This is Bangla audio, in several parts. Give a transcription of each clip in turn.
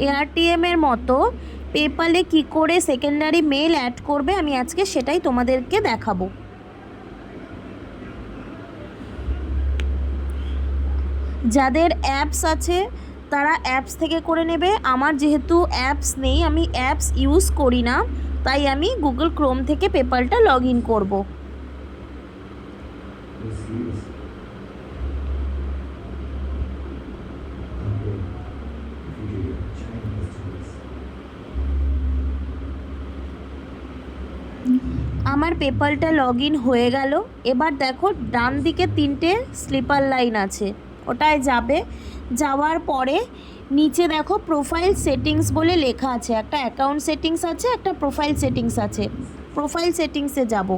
এআরটিএম এর মতো পেপ্যালে কি করে সেকেন্ডারি মেল অ্যাড করবে আমি আজকে সেটাই তোমাদেরকে দেখাবো। যাদের অ্যাপস আছে তারা অ্যাপস থেকে করে নেবে। আমার যেহেতু অ্যাপস নেই, আমি অ্যাপস ইউজ করি না, তাই আমি গুগল ক্রোম থেকে পেপ্যালটা লগ ইন করবো। আমার পেপ্যালটা লগ ইন হয়ে গেল। এবার দেখো ডান দিকে 3টে স্লিপার লাইন আছে, ওটায় যাবে। যাওয়ার পরে নিচে দেখো প্রোফাইল সেটিংস বলে লেখা আছে, একটা অ্যাকাউন্ট সেটিংস আছে, একটা প্রোফাইল সেটিংস আছে। প্রোফাইল সেটিংসে যাব।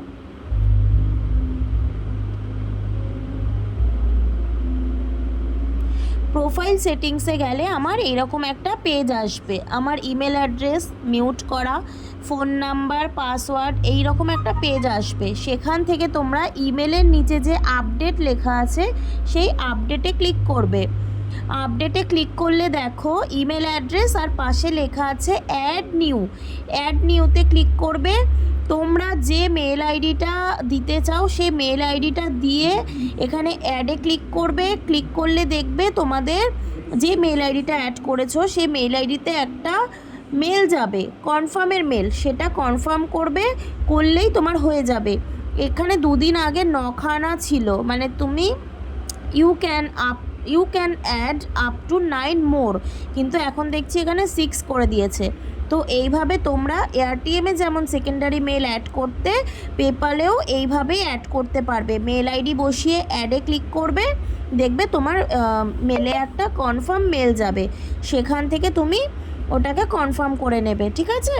প্রোফাইল সেটিংসে গেলে আমার এরকম একটা পেজ আসবে। আমার ইমেল অ্যাড্রেস মিউট করা, ফোন নাম্বার, পাসওয়ার্ড, এই রকম একটা পেজ আসবে। সেখান থেকে তোমরা ইমেলের নিচে যে আপডেট লেখা আছে সেই আপডেটে ক্লিক করবে। আপডেটে ক্লিক করলে দেখো ইমেল অ্যাড্রেস আর পাশে লেখা আছে অ্যাড নিউ। অ্যাড নিউতে ক্লিক করবে। তোমরা যে মেল আইডিটা দিতে চাও সেই মেল আইডিটা দিয়ে এখানে অ্যাডে ক্লিক করবে। ক্লিক করলে দেখবে তোমাদের যে মেল আইডিটা অ্যাড করেছো সেই মেল আইডিতে একটা মেল যাবে, কনফার্মের মেল, সেটা কনফার্ম করবে। করলেই তোমার হয়ে যাবে। এখানে 2 দিন আগে 9খানা ছিল, মানে তুমি you can add up to 9 more, কিন্তু এখন দেখছি এখানে 6 করে দিয়েছে। তো এইভাবে তোমরা এআরটিএমে যেমন সেকেন্ডারি মেল অ্যাড করতে, পেপ্যালেও এইভাবেই অ্যাড করতে পারবে। মেল আইডি বসিয়ে অ্যাডে ক্লিক করবে, দেখবে তোমার মেলে একটা কনফার্ম মেল যাবে। সেখান থেকে তুমি ওটাকে কনফার্ম করে নেবে, ঠিক আছে।